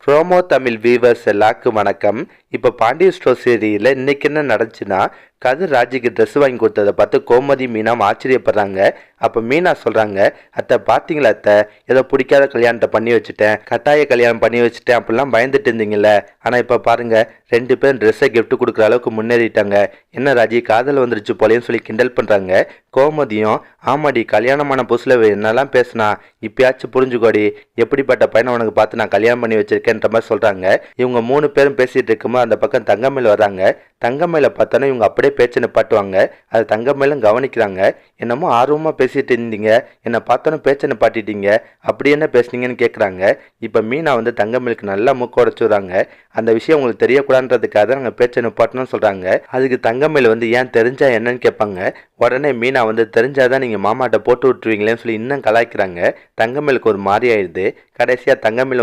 Promo Tamil viewers எல்லாருக்கும் வணக்கம். இப்போ பாண்டியன் ஸ்டோர் சீரியலில் இன்னைக்கு என்ன நடந்துச்சுன்னா, கதிர் ராஜிக்கு ட்ரெஸ் வாங்கி கொடுத்ததை பார்த்து கோமதி மீனா ஆச்சரியப்படுறாங்க. அப்போ மீனா சொல்கிறாங்க, அத்தை பார்த்தீங்களா அத்தை, ஏதோ பிடிக்காத கல்யாணத்தை பண்ணி வச்சுட்டேன், கட்டாய கல்யாணம் பண்ணி வச்சுட்டேன் அப்படிலாம் பயந்துட்டு இருந்தீங்கல்ல. ஆனால் இப்போ பாருங்க, 2 பேரும் ட்ரெஸ்ஸை கிஃப்ட் கொடுக்குற அளவுக்கு முன்னேறிட்டாங்க. என்ன ராஜி காதல் வந்துருச்சு போலேன்னு சொல்லி கிண்டல் பண்ணுறாங்க. கோமதியும், ஆமாடி கல்யாணமான புதுசில் என்னெல்லாம் பேசினா, இப்பயாச்சும் புரிஞ்சுக்கோடி, எப்படிப்பட்ட பையனை உனக்கு பார்த்து நான் கல்யாணம் பண்ணி வச்சிருக்கேன்ற மாதிரி சொல்கிறாங்க. இவங்க 3 பேரும் பேசிகிட்டு இருக்கும்போது அந்த பக்கம் தங்கமேல் வராங்க. தங்கமேல பார்த்தோன்னா இவங்க அப்படியே பேச்சு நிப்பாட்டுவாங்க. அது தங்கமேலும் கவனிக்கிறாங்க. என்னமோ ஆர்வமாக பேசிட்டு இருந்தீங்க, என்னை பார்த்தோன்னே பேச்சை நிப்பாட்டிட்டீங்க, அப்படி என்ன பேசுனீங்கன்னு கேட்குறாங்க. இப்போ மீனா தங்கமேலுக்கு நல்லா மூக்க உடைச்சுடுறாங்க. அந்த விஷயம் உங்களுக்கு தெரியக்கூடாதுன்றதுக்காக தான் நாங்கள் பேச்சை நிப்பாட்டணும்னு சொல்கிறாங்க. அதுக்கு தங்கமேல் ஏன் தெரிஞ்சா என்னன்னு கேட்பாங்க. உடனே மீனா தெரிஞ்சாதான் நீங்கள் மாமாட்ட போட்டு விட்டுருவீங்களேன்னு சொல்லி இன்னும் கலாய்க்கிறாங்க. தங்கமேலுக்கு ஒரு மாதிரி ஆயிடுது. கடைசியாக தங்கமேல்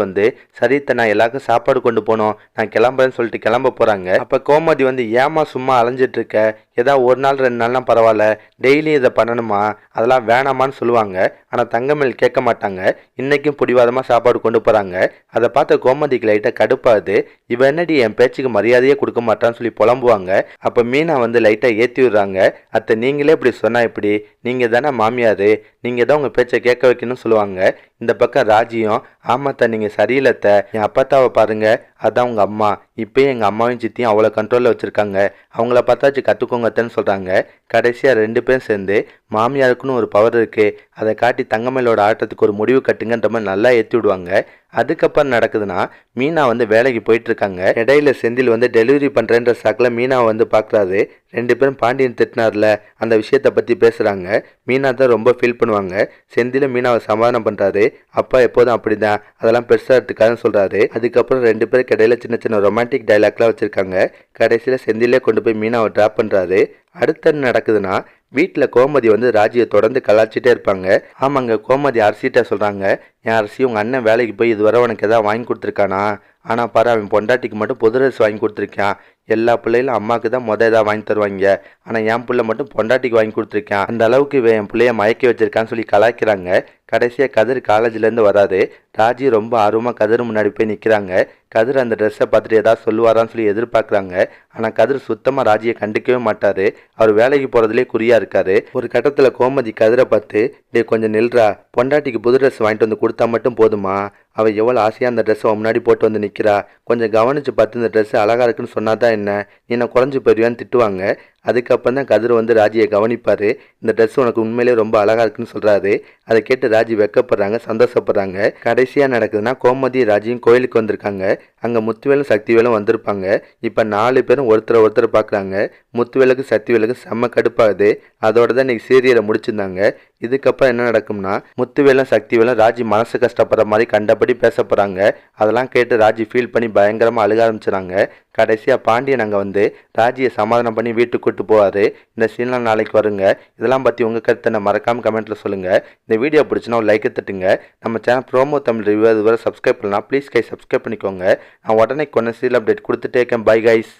சரித்த நான் எல்லாருக்கும் சாப்பாடு கொண்டு போனோம், நான் கிளம்புறேன்னு சொல்லிட்டு கிளம்ப போகிறாங்க. அப்போ கோமதி ஏமா சும்மா அலைஞ்சிட்டு இருக்க, ஏதாவது ஒரு நாள் 2 நாள்லாம் பரவாயில்ல, டெய்லி இதை பண்ணணுமா, அதெல்லாம் வேணாமான்னு சொல்லுவாங்க. ஆனால் தங்கமேல் கேட்க மாட்டாங்க. இன்றைக்கும் பிடிவாதமாக சாப்பாடு கொண்டு போகிறாங்க. அதை பார்த்த கோமதிக்கு லைட்டாக கடுப்பாகுது. இவன் என்னடி என் பேச்சுக்கு மரியாதையே கொடுக்க மாட்டான்னு சொல்லி புலம்புவாங்க. அப்போ மீனா லைட்டாக ஏற்றி விடுறாங்க. அத்தை நீங்களே இப்படி சொன்னால் இப்படி, நீங்கள் தானே மாமியார், நீங்கள் தான் உங்கள் பேச்சை கேட்க வைக்கணும்னு சொல்லுவாங்க. இந்த பக்கம் ராஜியும், ஆமாத்த நீங்கள் சரியில்லைத்த, என் அப்பாத்தாவை பாருங்க, அதான் உங்கள் அம்மா, இப்போயும் எங்கள் அம்மாவையும் சித்தியும் அவ்வளோ கண்ட்ரோலில் வச்சுருக்காங்க, அவங்கள பார்த்தாச்சு கற்றுக்கோங்கத்தன்னு சொல்கிறாங்க. கடைசியாக 2 பேரும் சேர்ந்து மாமியாருக்குன்னு ஒரு பவர் இருக்குது, அதை காட்டி தங்கமேலோட ஆட்டத்துக்கு ஒரு முடிவு கட்டுங்கன்ற மாதிரி நல்லா ஏற்றி விடுவாங்க. அதுக்கப்புறம் நடக்குதுன்னா, மீனா வேலைக்கு போயிட்டுருக்காங்க. இடையில செந்தில் டெலிவரி பண்ணுறேன்ற சாக்கில் மீனாவை பார்க்குறாரு. 2 பேரும் பாண்டியன் திட்டினார்ல, அந்த விஷயத்தை பற்றி பேசுகிறாங்க. மீனா தான் ரொம்ப ஃபீல் பண்ணுவாங்க. செந்திலும் மீனாவை சமாதானம் பண்ணுறாரு. அப்பா எப்போதும் அப்படி தான், அதெல்லாம் பெருசாக எடுத்துக்காதுன்னு சொல்கிறாரு. அதுக்கப்புறம் 2 பேருக்கு இடையில சின்ன சின்ன ரொமான்டிக் டைலாக்லாம் வச்சுருக்காங்க. கடைசியில் செந்திலே கொண்டு போய் மீனாவை ட்ராப் பண்ணுறாரு. அடுத்து என்ன நடக்குதுன்னா, வீட்டில் கோமதி ராஜியை தொடர்ந்து கலாச்சிட்டே இருப்பாங்க. ஆமாங்க, கோமதி அரசிட்ட சொல்கிறாங்க, என் அரசி உங்கள் அண்ணன் வேலைக்கு போய் இதுவரை உனக்கு எதாவது வாங்கி கொடுத்துருக்கானா, ஆனால் பாரு அவன் பொண்டாட்டிக்கு மட்டும் புது ட்ரெஸ் வாங்கி கொடுத்துருக்கான், எல்லா பிள்ளைகளும் அம்மாவுக்கு தான் எதாவது வாங்கி தருவாங்க, ஆனால் என் பிள்ளை மட்டும் பொண்டாட்டிக்கு வாங்கி கொடுத்துருக்கான், அந்த அளவுக்கு இவன் என் பிள்ளைய மயக்கி வச்சிருக்கான்னு சொல்லி கலாய்க்கிறாங்க. கடைசியாக கதிர் காலேஜ்லேருந்து வராது. ராஜி ரொம்ப ஆர்வமாக கதிர் முன்னாடி போய் நிற்கிறாங்க. கதிர் அந்த ட்ரெஸ்ஸை பார்த்துட்டு ஏதாவது சொல்லுவாரான்னு சொல்லி எதிர்பார்க்குறாங்க. ஆனால் கதிர் சுத்தமாக ராஜியை கண்டுக்கவே மாட்டார். அவர் வேலைக்கு போகிறதுலே குறியாக இருக்கார். ஒரு கட்டத்தில் கோமதி கதிரை பார்த்து, டே கொஞ்சம் நில்றா, பொண்டாட்டிக்கு புது ட்ரெஸ் வாங்கிட்டு கொடுத்தா மட்டும் போதுமா, அவள் எவ்வளோ ஆசையாக அந்த ட்ரெஸ்ஸை முன்னாடி போட்டு நிற்கிறா, கொஞ்சம் கவனித்து பார்த்து இந்த ட்ரெஸ்ஸு அழகாக இருக்குன்னு சொன்னாதான் என்ன, நீ நான் குறைஞ்சி போயிடுவேன்னு திட்டுவாங்க. அதுக்கப்புறம் தான் கதிர் ராஜியை கவனிப்பார். இந்த ட்ரெஸ் உனக்கு உண்மையிலே ரொம்ப அழகாக இருக்குன்னு சொல்கிறாரு. அதை கேட்டு ராஜி வெக்கப்படுறாங்க, சந்தோஷப்படுறாங்க. கடைசியாக நடக்குதுன்னா, கோமதி ராஜியும் கோயிலுக்கு வந்திருக்காங்க. அங்கே முத்துவேலும் சக்திவேலும் வந்திருப்பாங்க. இப்போ 4 பேரும் ஒருத்தர் பார்க்குறாங்க. முத்துவேலுக்கு சக்திவேலுக்கு செம்ம கடுப்பாகுது. அதோட தான் இன்றைக்கி சீரியலை முடிச்சிருந்தாங்க. இதுக்கப்புறம் என்ன நடக்கும்னா, முத்துவேலும் சக்திவேலும் ராஜி மனசு கஷ்டப்படுற மாதிரி கண்டபடி பேச போகிறாங்க. அதெல்லாம் கேட்டு ராஜி ஃபீல் பண்ணி பயங்கரமாக அழுக ஆரம்பிச்சுறாங்க. கடைசியாக பாண்டியன் அங்கே ராஜியை சமாதானம் பண்ணி வீட்டுக்கு கூட்டு போவார். இந்த சீன்லாம் நாளைக்கு வருங்க. இதெல்லாம் பற்றி உங்கள் கருத்தை மறக்காமல் கமெண்ட்டில் சொல்லுங்கள். இந்த வீடியோ பிடிச்சினா ஒரு லைக்கை தட்டுங்க. நம்ம சேனல் ப்ரோமோ தமிழ் ரிவ்யூ இதுவரை சப்ஸ்கிரைப் பண்ணலாம், ப்ளீஸ் சப்ஸ்கிரைப் பண்ணிக்கோங்க. நான் உடனே கொண்டு சீரியல் அப்டேட் கொடுத்துட்டே இருக்கேன். Bye guys.